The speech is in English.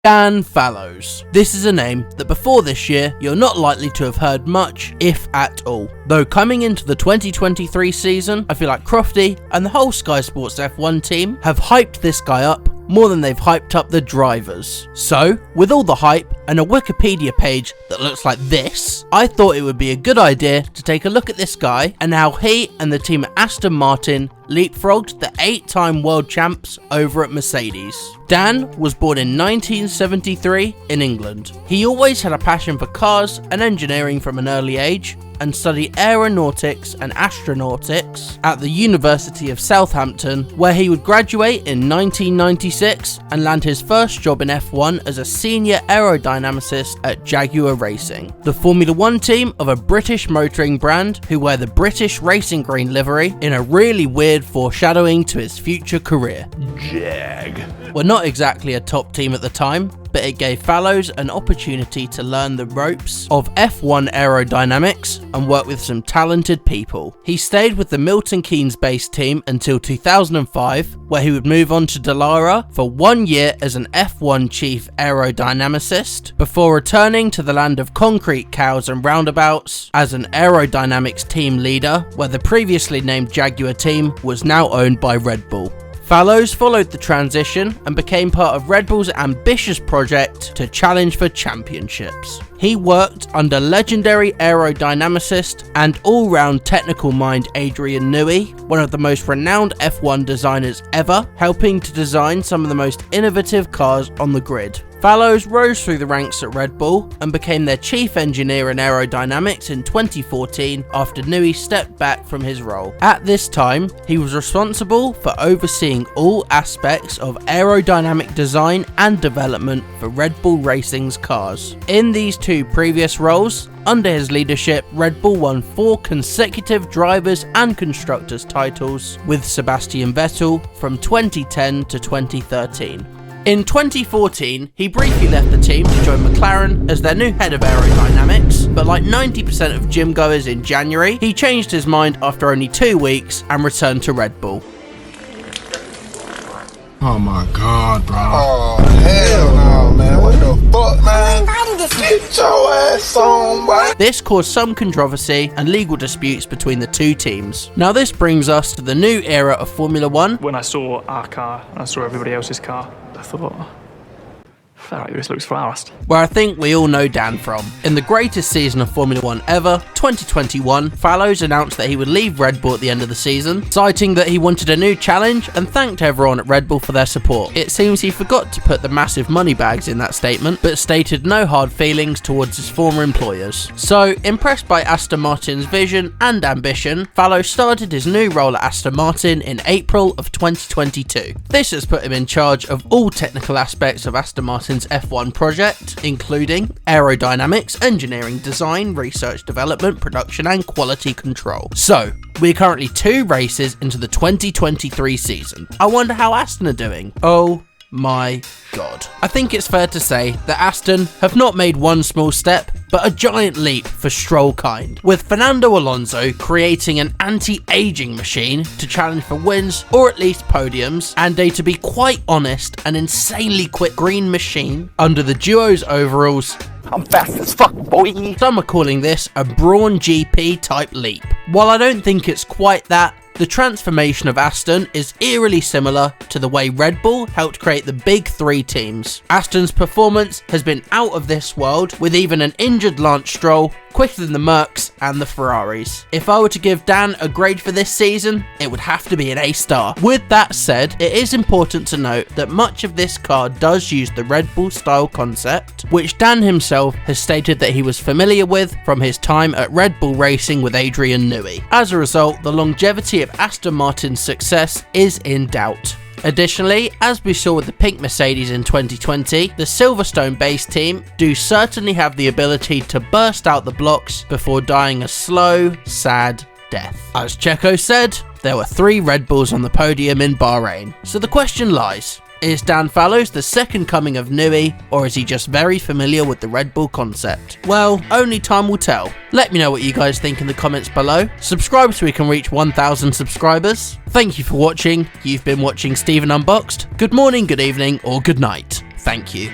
Dan Fallows. This is a name that before this year you're not likely to have heard much, if at all. Though coming into the 2023 season, I feel like Crofty and the whole Sky Sports F1 team have hyped this guy up more than they've hyped up the drivers. So, with all the hype and a Wikipedia page that looks like this, I thought it would be a good idea to take a look at this guy and how he and the team at Aston Martin leapfrogged the 8-time world champs over at Mercedes. Dan was born in 1973 in England. He always had a passion for cars and engineering from an early age, and studied aeronautics and astronautics at the University of Southampton, where he would graduate in 1996 and land his first job in F1 as a senior aerodynamicist at Jaguar Racing, the Formula 1 team of a British motoring brand who wear the British racing green livery in a really weird foreshadowing to his future career. Jag. We're not exactly a top team at the time, but it gave Fallows an opportunity to learn the ropes of F1 aerodynamics and work with some talented people. He stayed with the Milton Keynes based team until 2005, where he would move on to Dallara for 1 year as an F1 chief aerodynamicist, before returning to the land of concrete cows and roundabouts as an aerodynamics team leader, where the previously named Jaguar team was now owned by Red Bull. Fallows followed the transition and became part of Red Bull's ambitious project to challenge for championships. He worked under legendary aerodynamicist and all-round technical mind Adrian Newey, one of the most renowned F1 designers ever, helping to design some of the most innovative cars on the grid. Fallows rose through the ranks at Red Bull and became their chief engineer in aerodynamics in 2014 after Newey stepped back from his role. At this time, he was responsible for overseeing all aspects of aerodynamic design and development for Red Bull Racing's cars. In these two previous roles, under his leadership, Red Bull won 4 consecutive drivers and constructors titles with Sebastian Vettel from 2010 to 2013. In 2014, he briefly left the team to join McLaren as their new head of aerodynamics, but like 90% of gym goers in January, he changed his mind after only 2 weeks and returned to Red Bull. Oh my god, bro. Oh, hell no, man. What the fuck, man? Get your ass on, boy. This caused some controversy and legal disputes between the two teams. Now this brings us to the new era of Formula 1. When I saw our car and I saw everybody else's car, I thought, alright, this looks fast. Where I think we all know Dan from. In the greatest season of Formula 1 ever, 2021, Fallows announced that he would leave Red Bull at the end of the season, citing that he wanted a new challenge and thanked everyone at Red Bull for their support. It seems he forgot to put the massive money bags in that statement, but stated no hard feelings towards his former employers. So, impressed by Aston Martin's vision and ambition, Fallows started his new role at Aston Martin in April of 2022. This has put him in charge of all technical aspects of Aston Martin's F1 project, including aerodynamics, engineering, design, research, development, production and quality control. So, we're currently 2 races into the 2023 season. I wonder how Aston are doing. Oh my god. I think it's fair to say that Aston have not made one small step, but a giant leap for Stroll kind, with Fernando Alonso creating an anti-aging machine to challenge for wins or at least podiums, and a, to be quite honest, an insanely quick green machine under the duo's overalls. I'm fast as fuck, boy. Some are calling this a Brawn GP type leap. While I don't think it's quite that, the transformation of Aston is eerily similar to the way Red Bull helped create the big 3 teams. Aston's performance has been out of this world, with even an injured Lance Stroll quicker than the Mercs and the Ferraris. If I were to give Dan a grade for this season, it would have to be an A star. With that said, it is important to note that much of this car does use the Red Bull style concept, which Dan himself has stated that he was familiar with from his time at Red Bull Racing with Adrian Newey. As a result, the longevity of Aston Martin's success is in doubt. Additionally, as we saw with the pink Mercedes in 2020, the Silverstone-based team do certainly have the ability to burst out the blocks before dying a slow, sad death. As Checo said, there were 3 Red Bulls on the podium in Bahrain. So the question lies, is Dan Fallows the second coming of Newey, or is he just very familiar with the Red Bull concept? Well, only time will tell. Let me know what you guys think in the comments below. Subscribe so we can reach 1,000 subscribers. Thank you for watching. You've been watching Stephen Unboxed. Good morning, good evening, or good night. Thank you.